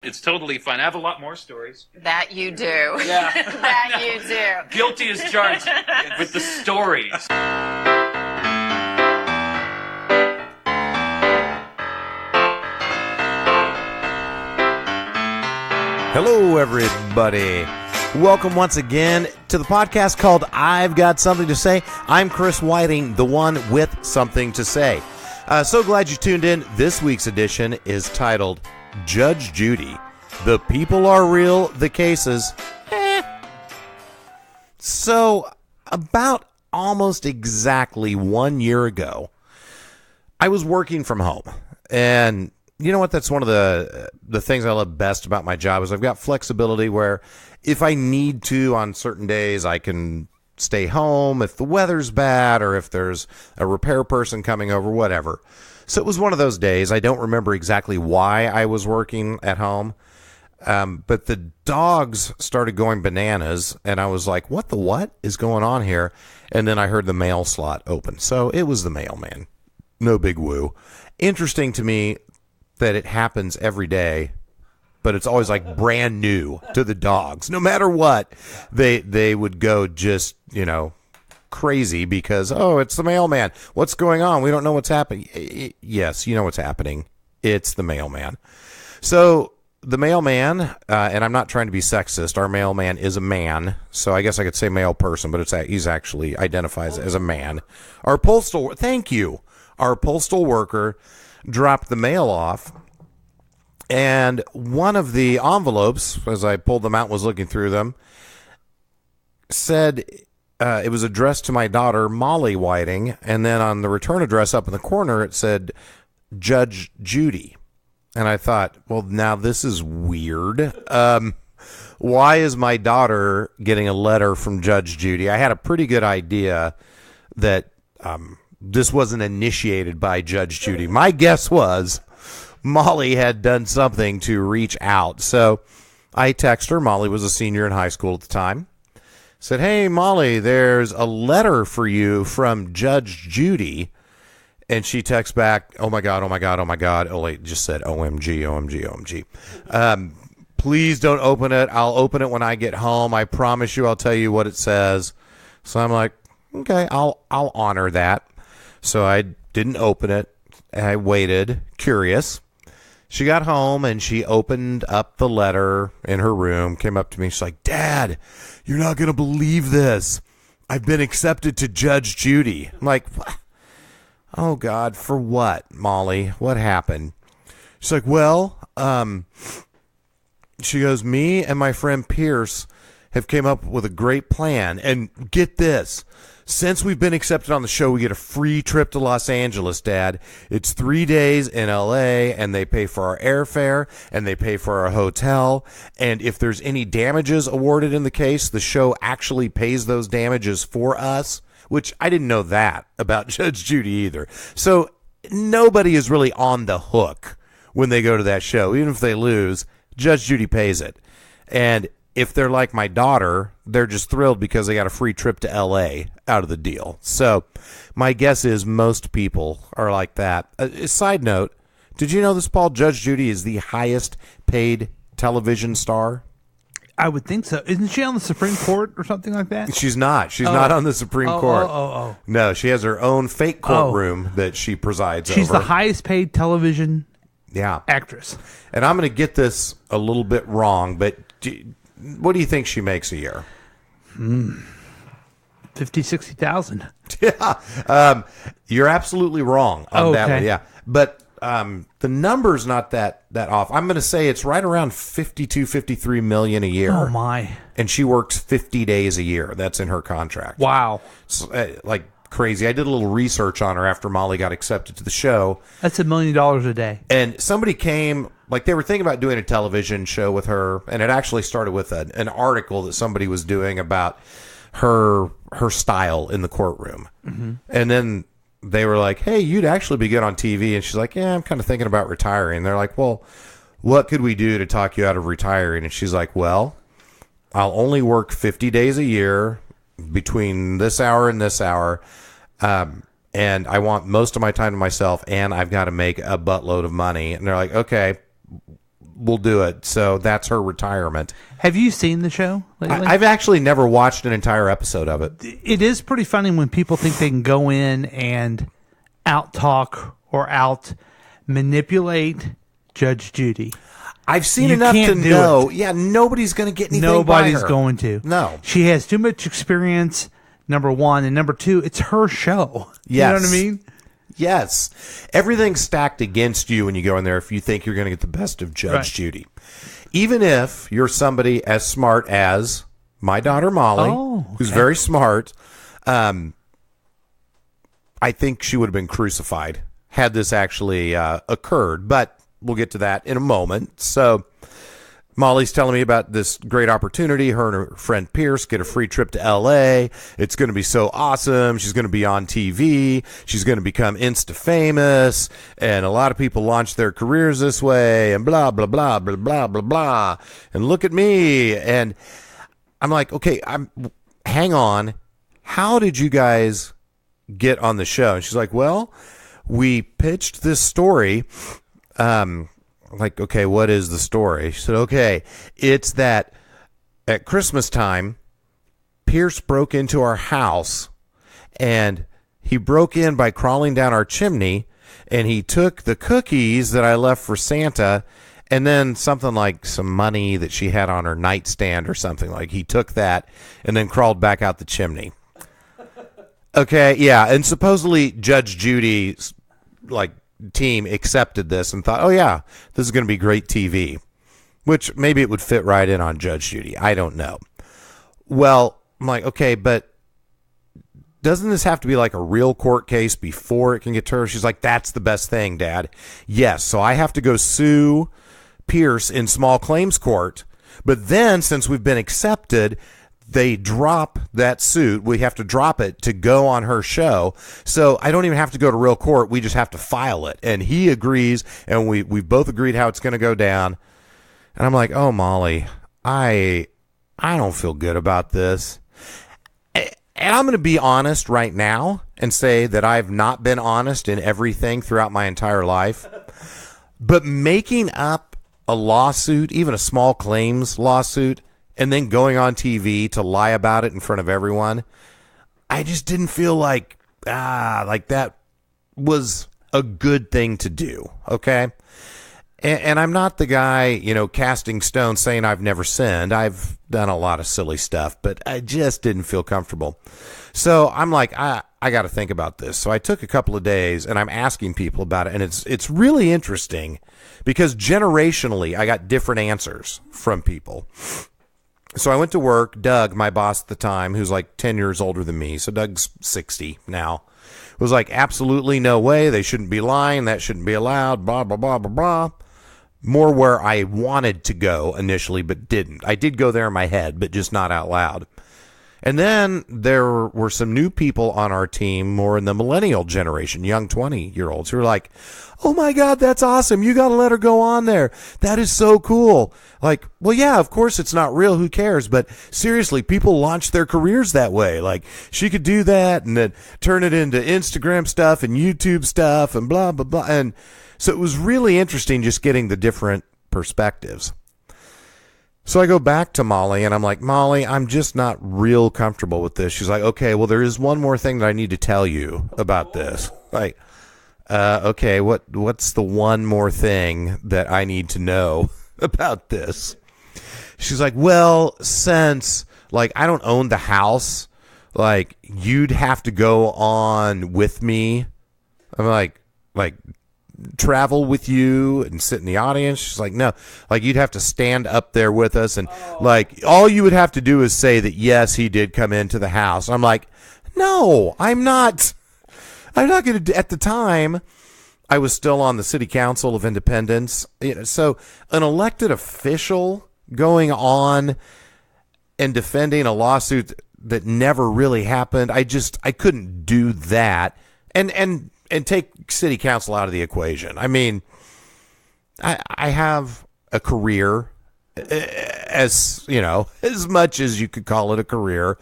It's totally fine. I have a lot more stories. That you do. Yeah. That you do. Guilty as charged with the stories. Hello, everybody. Welcome once again to the podcast called I've Got Something to Say. I'm Chris Whiting, the one with something to say. So glad you tuned in. This week's edition is titled Judge Judy. The people are real, the cases, So, about almost exactly 1 year ago, I was working from home. And you know what? That's one of the things I love best about my job is I've got flexibility where if I need to on certain days, I can stay home if the weather's bad or if there's a repair person coming over, whatever. So it was one of those days. I don't remember exactly why I was working at home. But the dogs started going bananas, and I was like, what is going on here? And then I heard the mail slot open. So it was the mailman. No big woo. Interesting to me that it happens every day, but it's always like brand new to the dogs. No matter what, they would go just, crazy because, it's the mailman. What's going on? We don't know what's happening. Yes, you know what's happening. It's the mailman. So the mailman, and I'm not trying to be sexist, our mailman is a man, so I guess I could say male person, but he's actually identifies as a man. Our postal worker dropped the mail off, and one of the envelopes, as I pulled them out, was looking through them, said it was addressed to my daughter, Molly Whiting, and then on the return address up in the corner, it said Judge Judy. And I thought, well, now this is weird. Why is my daughter getting a letter from Judge Judy? I had a pretty good idea that this wasn't initiated by Judge Judy. My guess was Molly had done something to reach out. So I texted her. Molly was a senior in high school at the time. Said, hey, Molly, there's a letter for you from Judge Judy. And she texts back, oh, my God, oh, my God, oh, my God. Oh, wait, just said OMG, OMG, OMG. Please don't open it. I'll open it when I get home. I promise you I'll tell you what it says. So I'm like, okay, I'll honor that. So I didn't open it. I waited, curious. She got home and she opened up the letter in her room, came up to me. She's like, Dad, you're not going to believe this. I've been accepted to Judge Judy. I'm like, what? Oh, God, for what, Molly? What happened? She's like, well, she goes, me and my friend Pierce have came up with a great plan. And get this. Since we've been accepted on the show, we get a free trip to Los Angeles, Dad. It's 3 days in L.A., and they pay for our airfare, and they pay for our hotel. And if there's any damages awarded in the case, the show actually pays those damages for us, which I didn't know that about Judge Judy either. So nobody is really on the hook when they go to that show. Even if they lose, Judge Judy pays it. And if they're like my daughter, they're just thrilled because they got a free trip to L.A. out of the deal. So my guess is most people are like that. A side note, did you know this, Paul? Judge Judy is the highest paid television star? I would think so. Isn't she on the Supreme Court or something like that? She's not. She's not on the Supreme Court. No, she has her own fake courtroom that she presides over. She's the highest paid television actress. And I'm going to get this a little bit wrong, but what do you think she makes a year? 50, 60,000. Yeah. You're absolutely wrong on that one. Yeah. But the number's not that off. I'm going to say it's right around 52, 53 million a year. Oh, my. And she works 50 days a year. That's in her contract. Wow. So, like crazy. I did a little research on her after Molly got accepted to the show. That's $1 million a day. And somebody came, like they were thinking about doing a television show with her. And it actually started with an article that somebody was doing about her style in the courtroom. Mm-hmm. And then they were like, hey, you'd actually be good on TV. And she's like, yeah, I'm kind of thinking about retiring. And they're like, well, what could we do to talk you out of retiring? And she's like, well, I'll only work 50 days a year between this hour and this hour. And I want most of my time to myself, and I've got to make a buttload of money. And they're like, okay, will do it. So that's her retirement. Have you seen the show lately? I've actually never watched an entire episode of it. It is pretty funny when people think they can go in and out-talk or out-manipulate Judge Judy. I've seen You enough to can't do know. Yeah, nobody's going to get anything Nobody's by her. going to. No. She has too much experience, number one. And number two, it's her show. Yes. You know what I mean? Yes. Everything's stacked against you when you go in there if you think you're going to get the best of Judge Right. Judy. Even if you're somebody as smart as my daughter Molly, who's very smart, I think she would have been crucified had this actually occurred. But we'll get to that in a moment. So Molly's telling me about this great opportunity. Her and her friend Pierce get a free trip to L.A. It's going to be so awesome. She's going to be on TV. She's going to become Insta-famous. And a lot of people launch their careers this way and blah, blah, blah, blah, blah, blah, blah. And look at me. And I'm like, okay, hang on. How did you guys get on the show? And she's like, well, we pitched this story. Like, okay, what is the story? She said, okay, it's that at Christmas time, Pierce broke into our house, and he broke in by crawling down our chimney, and he took the cookies that I left for Santa, and then something like some money that she had on her nightstand or something. Like, he took that and then crawled back out the chimney. Okay, yeah, and supposedly Judge Judy's, like, team accepted this and thought, oh yeah, this is going to be great TV, which maybe it would fit right in on Judge Judy. I don't know. Well, I'm like, okay, but doesn't this have to be like a real court case before it can get to her? She's like, that's the best thing, Dad. Yes, so I have to go sue Pierce in small claims court, but then since we've been accepted, they drop that suit. We have to drop it to go on her show. So I don't even have to go to real court. We just have to file it. And he agrees, and we've both agreed how it's going to go down. And I'm like, oh, Molly, I don't feel good about this. And I'm going to be honest right now and say that I've not been honest in everything throughout my entire life. But making up a lawsuit, even a small claims lawsuit, and then going on TV to lie about it in front of everyone, I just didn't feel like that was a good thing to do, okay? And I'm not the guy, casting stones saying I've never sinned. I've done a lot of silly stuff, but I just didn't feel comfortable. So I'm like, I got to think about this. So I took a couple of days, and I'm asking people about it, and it's really interesting because generationally I got different answers from people. So I went to work. Doug, my boss at the time, who's like 10 years older than me, so Doug's 60 now, was like, absolutely no way. They shouldn't be lying. That shouldn't be allowed, blah, blah, blah, blah, blah. More where I wanted to go initially, but didn't. I did go there in my head, but just not out loud. And then there were some new people on our team, more in the millennial generation, young 20-year-olds, who were like, oh my God, that's awesome. You got to let her go on there. That is so cool. Like, well, yeah, of course it's not real. Who cares? But seriously, people launch their careers that way. Like, she could do that and then turn it into Instagram stuff and YouTube stuff and blah, blah, blah. And so it was really interesting just getting the different perspectives. So I go back to Molly, and I'm like, Molly, I'm just not real comfortable with this. She's like, okay, well, there is one more thing that I need to tell you about this. Like, okay, what's the one more thing that I need to know about this? She's like, well, since, like, I don't own the house, like, you'd have to go on with me. I'm like, travel with you and sit in the audience? She's like, no, like, you'd have to stand up there with us, and like, all you would have to do is say that yes, he did come into the house. I'm like, no, I'm not going to. At the time, I was still on the City Council of Independence, so an elected official going on and defending a lawsuit that never really happened, I couldn't do that. And take city council out of the equation. I mean, I have a career, as much as you could call it a career.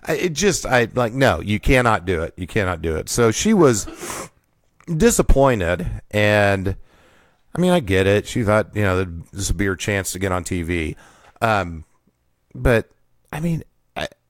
No, you cannot do it. You cannot do it. So she was disappointed, and I mean, I get it. She thought, this would be her chance to get on TV. But, I mean,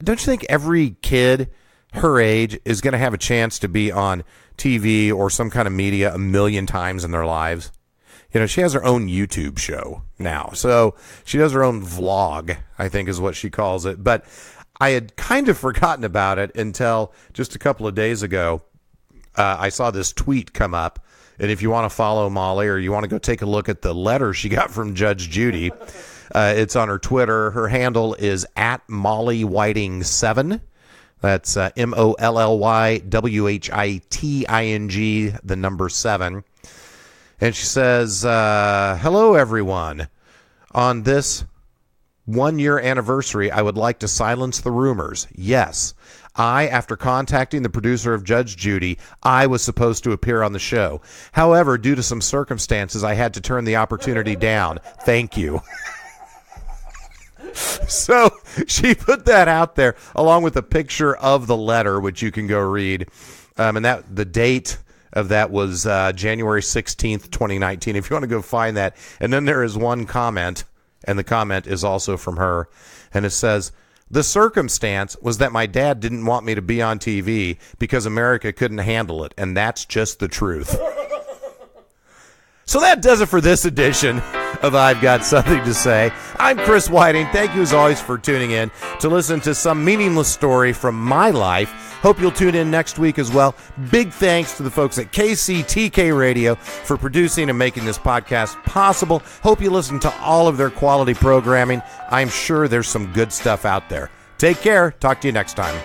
don't you think every kid her age is going to have a chance to be on TV or some kind of media a million times in their lives? She has her own YouTube show now. So she does her own vlog, I think is what she calls it. But I had kind of forgotten about it until just a couple of days ago. I saw this tweet come up. And if you want to follow Molly or you want to go take a look at the letter she got from Judge Judy, it's on her Twitter. Her handle is @MollyWhiting7. That's MOLLYWHITING, the number 7. And she says, hello, everyone. On this 1-year anniversary, I would like to silence the rumors. Yes, after contacting the producer of Judge Judy, I was supposed to appear on the show. However, due to some circumstances, I had to turn the opportunity down. Thank you. So she put that out there along with a picture of the letter, which you can go read. And the date of that was January 16th, 2019. If you want to go find that. And then there is one comment, and the comment is also from her. And it says, the circumstance was that my dad didn't want me to be on TV because America couldn't handle it. And that's just the truth. So that does it for this edition of I've Got Something to Say. I'm Chris Whiting. Thank you as always for tuning in to listen to some meaningless story from my life. Hope you'll tune in next week as well. Big thanks to the folks at KCTK Radio for producing and making this podcast possible. Hope you listen to all of their quality programming. I'm sure there's some good stuff out there. Take care. Talk to you next time.